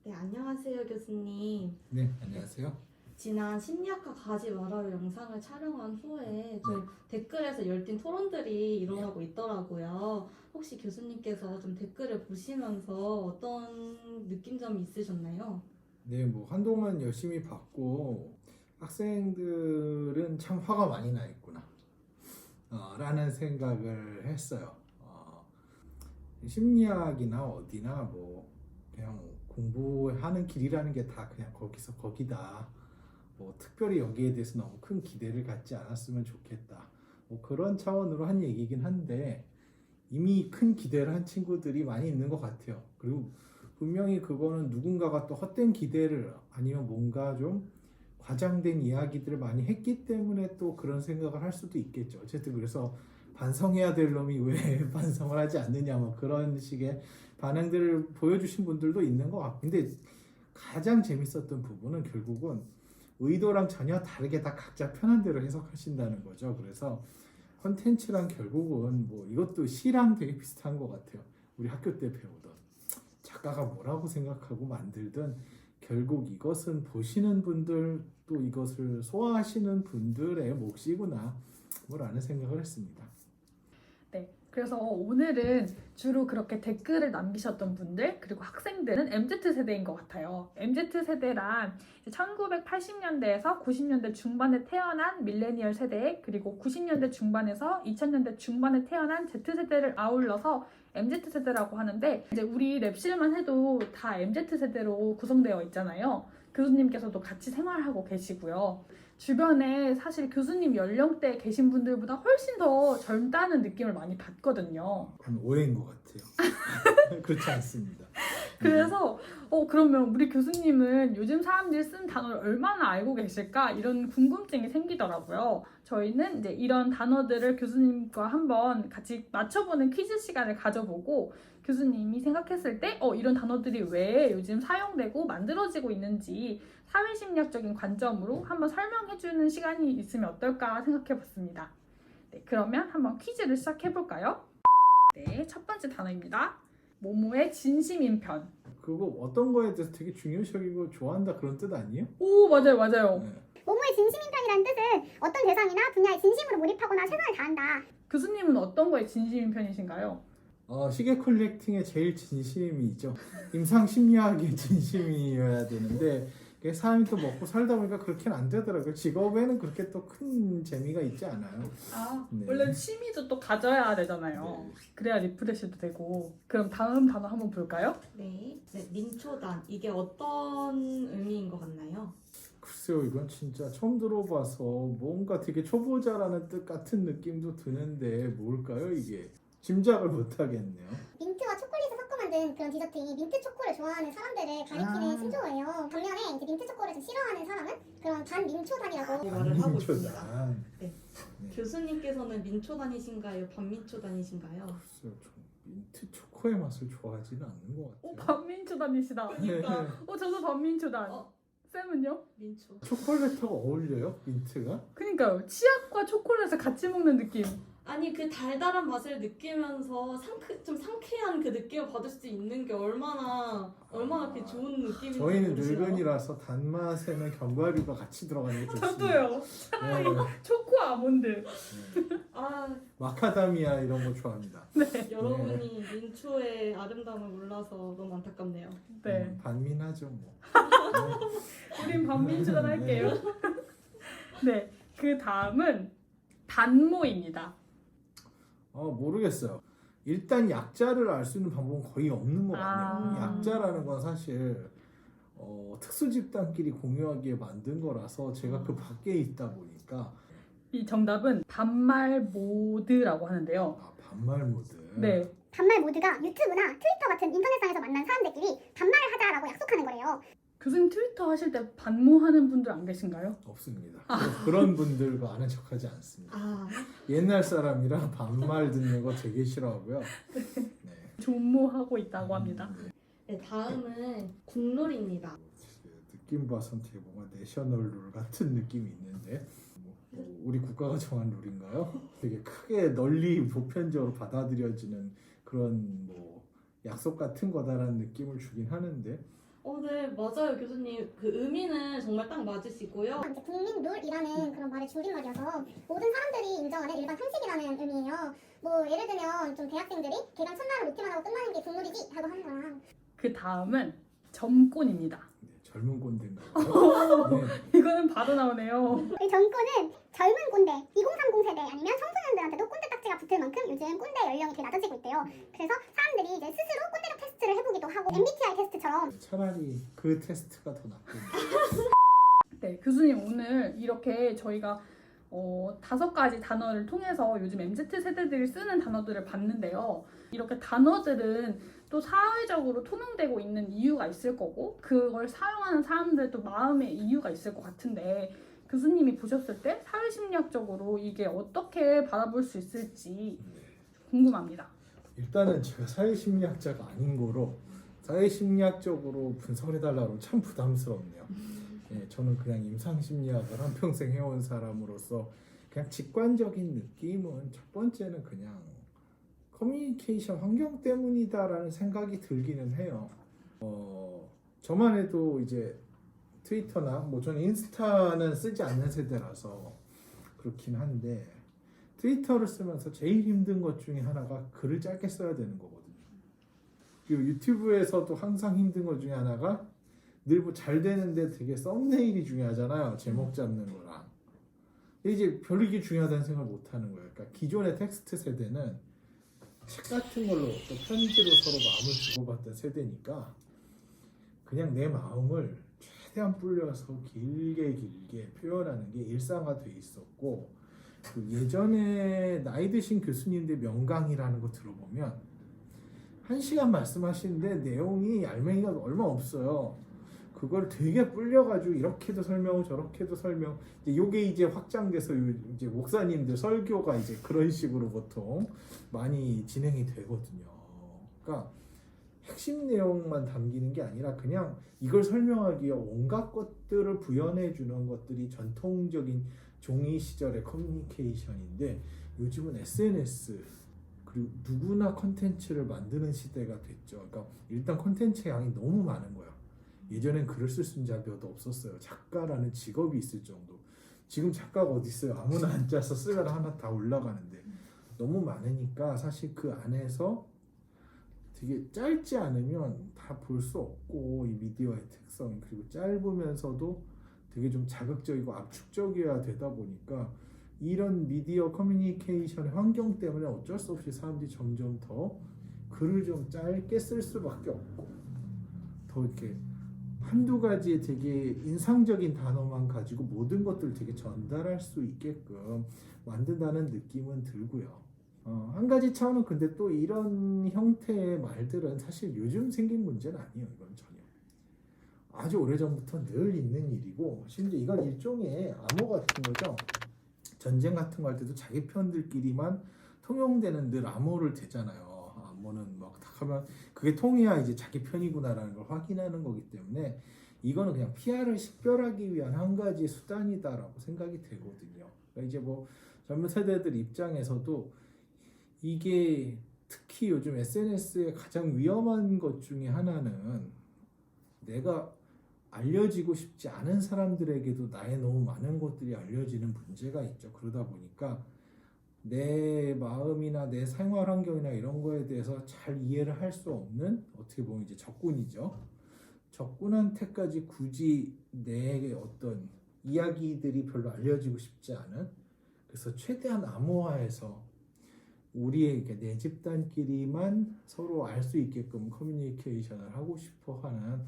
네, 안녕하세요, 교수님. 네, 안녕하세요. 지난 심리학과 가지 말아요 영상을 촬영한 후에 좀 댓글에서 열띤 토론들이 일어나고 있더라고요. 혹시 교수님께서 좀 댓글을 보시면서 어떤 느낌점이 있으셨나요? 네, 뭐 한동안 열심히 봤고 학생들은 참 화가 많이 나 있구나 라는 생각을 했어요. 심리학이나 어디나 뭐 그냥 공부하는 길이라는 게 다 그냥 거기서 거기다. 뭐 특별히 여기에 대해서 너무 큰 기대를 갖지 않았으면 좋겠다. 뭐 그런 차원으로 한 얘기긴 한데 이미 큰 기대를 한 친구들이 많이 있는 것 같아요. 그리고 분명히 그거는 누군가가 또 헛된 기대를 아니면 뭔가 좀 과장된 이야기들을 많이 했기 때문에 또 그런 생각을 할 수도 있겠죠. 어쨌든 그래서 반성해야 될 놈이 왜 반성을 하지 않느냐 뭐 그런 식의 반응들을 보여주신 분들도 있는 것 같고, 근데 가장 재밌었던 부분은 결국은 의도랑 전혀 다르게 다 각자 편한 대로 해석하신다는 거죠. 그래서 컨텐츠랑 결국은 뭐 이것도 시랑 되게 비슷한 것 같아요. 우리 학교 때 배우던 작가가 뭐라고 생각하고 만들든 결국 이것은 보시는 분들 또 이것을 소화하시는 분들의 몫이구나 뭐라는 생각을 했습니다. 네, 그래서 오늘은 주로 그렇게 댓글을 남기셨던 분들 그리고 학생들은 MZ세대인 것 같아요. MZ세대란 1980년대에서 90년대 중반에 태어난 밀레니얼 세대 그리고 90년대 중반에서 2000년대 중반에 태어난 Z세대를 아울러서 MZ세대라고 하는데, 이제 우리 랩실만 해도 다 MZ세대로 구성되어 있잖아요. 교수님께서도 같이 생활하고 계시고요. 주변에 사실 교수님 연령대에 계신 분들보다 훨씬 더 젊다는 느낌을 많이 받거든요. 한 오해인 것 같아요. 그렇지 않습니다. 그래서 그러면 우리 교수님은 요즘 사람들이 쓴 단어를 얼마나 알고 계실까? 이런 궁금증이 생기더라고요. 저희는 이제 이런 단어들을 교수님과 한번 같이 맞춰보는 퀴즈 시간을 가져보고, 교수님이 생각했을 때 이런 단어들이 왜 요즘 사용되고 만들어지고 있는지 사회심리학적인 관점으로 한번 설명해주는 시간이 있으면 어떨까 생각해봤습니다. 네, 그러면 한번 퀴즈를 시작해볼까요? 네, 첫 번째 단어입니다. 모모의 진심인 편. 그거 어떤 거에 대해서 되게 중요시 여기고 좋아한다 그런 뜻 아니에요? 오, 맞아요, 맞아요. 네. 모모의 진심인편이라는 뜻은 어떤 대상이나 분야에 진심으로 몰입하고나 최선을 다한다. 교수님은 어떤 거에 진심인 편이신가요? 시계 컬렉팅의 제일 진심이죠. 임상 심리학의 진심이어야 되는데 사람이 또 먹고 살다 보니까 그렇게는 안 되더라고요. 직업에는 그렇게 또 큰 재미가 있지 않아요. 네. 네. 원래 취미도 또 가져야 되잖아요. 네. 그래야 리프레시도 되고. 그럼 다음 단어 한번 볼까요? 네, 민초단. 이게 어떤 의미인 것 같나요? 글쎄요, 이건 진짜 처음 들어봐서 뭔가 되게 초보자라는 뜻 같은 느낌도 드는데 뭘까요 이게? 짐작을 못하겠네요. 민트와 초콜릿을 섞어 만든 그런 디저트인 민트 초코를 좋아하는 사람들을 가리키는 신조어예요. 반면에 이제 민트 초코를 좀 싫어하는 사람은 그런 반민초단이라고 말을 하고 있습니다. 민초단. 네. 네. 교수님께서는 민초단이신가요? 반민초단이신가요? 글쎄요, 저 민트 초코의 맛을 좋아하지는 않는 것 같아요. 반민초단이시다. 그러니까 저도 반민초단. 쌤은요? 민초. 초콜릿하고 어울려요? 민트가? 그니까요. 치약과 초콜릿을 같이 먹는 느낌. 아니 그 달달한 맛을 느끼면서 좀 상쾌한 그 느낌을 받을 수 있는 게 얼마나 그 좋은 느낌인지 저희는 모르시나요? 늙은이라서 단맛에는 견과류가 같이 들어가는 게 좋습니다. 저도요. 차라리 네. 초코 아몬드. 네. 아 마카다미아 이런 거 좋아합니다. 여러분이 민초의 아름다움을 몰라서 너무 안타깝네요. 네. 반민하죠 뭐. 우린 반민초단 할게요. 네. 그 다음은 반모입니다. 모르겠어요. 일단 약자를 알 수 있는 방법은 거의 없는 것 같네요. 약자라는 건 사실 특수 집단끼리 공유하기에 만든 거라서 제가 그 밖에 있다 보니까. 이 정답은 반말 모드라고 하는데요. 반말 모드. 네. 반말 모드가 유튜브나 트위터 같은 인터넷상에서 만난 사람들끼리 반말을 하자라고 약속하는 거래요. 교수님 트위터 하실 때 반모하는 분들 안 계신가요? 없습니다. 그런 분들과 아는 척하지 않습니다. 옛날 사람이라 반말 듣는 거 되게 싫어하고요. 네. 존모하고 있다고 합니다. 네, 다음은 국룰입니다. 느낌 봐선 되게 뭔가 내셔널 룰 같은 느낌이 있는데 우리 국가가 정한 룰인가요? 되게 크게 널리 보편적으로 받아들여지는 그런 뭐 약속 같은 거다라는 느낌을 주긴 하는데 네, 맞아요, 교수님. 그 의미는 정말 딱 맞으시고요. 이제 국민룰이라는 그런 말의 줄임말이어서 모든 사람들이 인정하는 일반 상식이라는 의미예요. 뭐 예를 들면 좀 대학생들이 개강 첫날을 놓기만 하고 끝나는 게 국룰이지 라고 하는 거랑 그 다음은 점권입니다. 네, 젊은 꼰대인가요? 네. 이거는 바로 나오네요. 이 정권은 젊은 꼰대, 2030 세대 아니면 청소년들한테도 꼰대 딱지가 붙을 만큼 요즘 꼰대 연령이 되게 낮아지고 있대요. 그래서 사람들이 이제 스스로 꼰대력 테스트를 해보기도 하고 MBTI 테스트처럼 차라리 그 테스트가 더 낫겠네요. 네, 교수님 오늘 이렇게 저희가 5가지 단어를 통해서 요즘 MZ세대들이 쓰는 단어들을 봤는데요. 이렇게 단어들은 또 사회적으로 통용되고 있는 이유가 있을 거고 그걸 사용하는 사람들도 마음의 이유가 있을 것 같은데 교수님이 보셨을 때 사회심리학적으로 이게 어떻게 바라볼 수 있을지 궁금합니다. 일단은 제가 사회심리학자가 아닌 거로 사회심리학적으로 분석을 해달라고 참 부담스럽네요. 예, 저는 그냥 임상심리학을 한평생 해온 사람으로서 그냥 직관적인 느낌은 첫 번째는 그냥 커뮤니케이션 환경 때문이다라는 생각이 들기는 해요. 저만 해도 이제 트위터나 뭐 저는 인스타는 쓰지 않는 세대라서 그렇긴 한데 트위터를 쓰면서 제일 힘든 것 중에 하나가 글을 짧게 써야 되는 거거든요. 그리고 유튜브에서도 항상 힘든 것 중에 하나가 늘 뭐 잘 되는데 되게 썸네일이 중요하잖아요. 제목 잡는 거랑. 이제 별로 이게 중요하다는 생각을 못 하는 거예요. 그러니까 기존의 텍스트 세대는 책 같은 걸로 또 편지로 서로 마음을 주고받던 세대니까 그냥 내 마음을 최대한 불려서 길게 표현하는 게 일상화돼 있었고 그 예전에 나이 드신 교수님들 명강이라는 거 들어보면 1시간 말씀하시는데 내용이 얄맹이가 얼마 없어요. 그걸 되게 불려가지고 이렇게도 설명 저렇게도 설명 이게 이제 확장돼서 이제 목사님들 설교가 이제 그런 식으로 보통 많이 진행이 되거든요. 그러니까 핵심 내용만 담기는 게 아니라 그냥 이걸 설명하기 위해 온갖 것들을 부연해 주는 것들이 전통적인 종이 시절의 커뮤니케이션인데 요즘은 SNS 그리고 누구나 컨텐츠를 만드는 시대가 됐죠. 그러니까 일단 컨텐츠의 양이 너무 많은 거예요. 예전엔 글을 쓸 수 있는 자가 몇 없었어요. 작가라는 직업이 있을 정도. 지금 작가가 어디 있어요? 아무나 앉아서 쓰면 하나 다 올라가는데 너무 많으니까 사실 그 안에서 되게 짧지 않으면 다 볼 수 없고 이 미디어의 특성 그리고 짧으면서도 되게 좀 자극적이고 압축적이어야 되다 보니까 이런 미디어 커뮤니케이션의 환경 때문에 어쩔 수 없이 사람들이 점점 더 글을 좀 짧게 쓸 수밖에 없고 더 이렇게 한두 가지의 되게 인상적인 단어만 가지고 모든 것들을 되게 전달할 수 있게끔 만든다는 느낌은 들고요. 한 가지 차원은 근데 또 이런 형태의 말들은 사실 요즘 생긴 문제는 아니에요. 이건 전혀. 아주 오래전부터 늘 있는 일이고 심지어 이건 일종의 암호 같은 거죠. 전쟁 같은 거 할 때도 자기 편들끼리만 통용되는 늘 암호를 대잖아요. 암호는 막 딱 하면 그게 통해야 이제 자기 편이구나라는 걸 확인하는 거기 때문에 이거는 그냥 피해를 식별하기 위한 한 가지 수단이다라고 생각이 되거든요. 그러니까 이제 뭐 젊은 세대들 입장에서도 이게 특히 요즘 SNS의 가장 위험한 것 중에 하나는 내가 알려지고 싶지 않은 사람들에게도 나의 너무 많은 것들이 알려지는 문제가 있죠. 그러다 보니까 내 마음이나 내 생활 환경이나 이런 거에 대해서 잘 이해를 할 수 없는 어떻게 보면 이제 적군이죠. 적군한테까지 굳이 내 어떤 이야기들이 별로 알려지고 싶지 않은 그래서 최대한 암호화해서 우리의 내 집단끼리만 서로 알 수 있게끔 커뮤니케이션을 하고 싶어 하는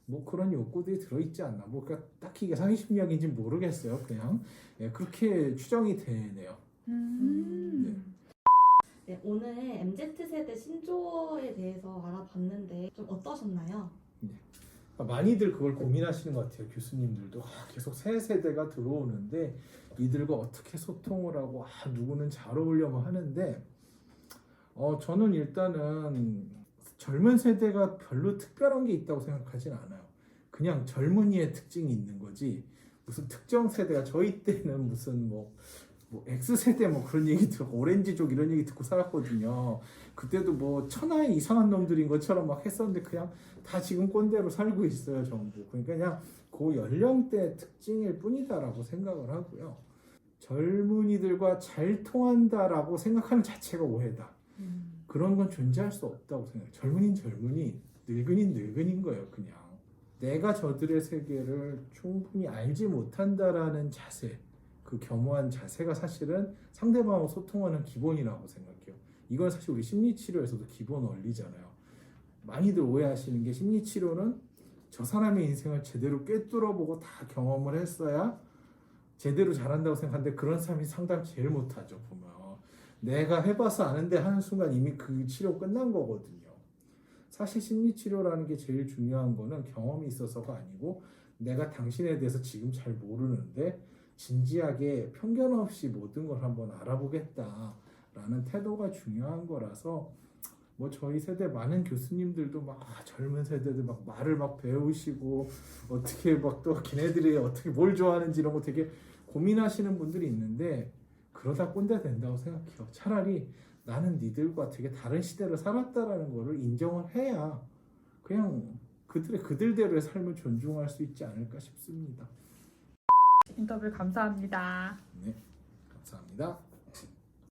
뭐 그런 욕구들이 들어있지 않나. 뭐 그러니까 딱히 이게 사회심리학인지 모르겠어요. 그냥 그렇게 추정이 되네요. 네. 네, 오늘 MZ세대 신조어에 대해서 알아봤는데 좀 어떠셨나요? 많이들 그걸 고민하시는 것 같아요. 교수님들도 계속 새 세대가 들어오는데 이들과 어떻게 소통을 하고 누구는 잘 어울려만 하는데 저는 일단은 젊은 세대가 별로 특별한 게 있다고 생각하진 않아요. 그냥 젊은이의 특징이 있는 거지 무슨 특정 세대가 저희 때는 무슨 뭐 뭐 X세대 뭐 그런 얘기 듣고 오렌지족 이런 얘기 듣고 살았거든요. 그때도 뭐 천하의 이상한 놈들인 것처럼 막 했었는데 그냥 다 지금 꼰대로 살고 있어요 전부. 그러니까 그냥 그 연령대 특징일 뿐이다라고 생각을 하고요. 젊은이들과 잘 통한다라고 생각하는 자체가 오해다. 그런 건 존재할 수 없다고 생각해요. 젊은이는 젊은이, 늙은이는 늙은인 거예요 그냥. 내가 저들의 세계를 충분히 알지 못한다라는 자세, 그 겸허한 자세가 사실은 상대방하고 소통하는 기본이라고 생각해요. 이건 사실 우리 심리치료에서도 기본 원리잖아요. 많이들 오해하시는 게 심리치료는 저 사람의 인생을 제대로 꿰뚫어보고 다 경험을 했어야 제대로 잘한다고 생각하는데 그런 사람이 상담 제일 못하죠. 보면 내가 해봐서 아는데 하는 순간 이미 그 치료 끝난 거거든요. 사실 심리치료라는 게 제일 중요한 거는 경험이 있어서가 아니고 내가 당신에 대해서 지금 잘 모르는데 진지하게 편견 없이 모든 걸 한번 알아보겠다라는 태도가 중요한 거라서 뭐 저희 세대 많은 교수님들도 막 젊은 세대들 막 말을 막 배우시고 어떻게 막 또 걔네들이 어떻게 뭘 좋아하는지 이런 거 되게 고민하시는 분들이 있는데 그러다 꼰대 된다고 생각해요. 차라리 나는 니들과 되게 다른 시대를 살았다라는 거를 인정을 해야 그냥 그들대로의 삶을 존중할 수 있지 않을까 싶습니다. 인터뷰 감사합니다. 네, 감사합니다.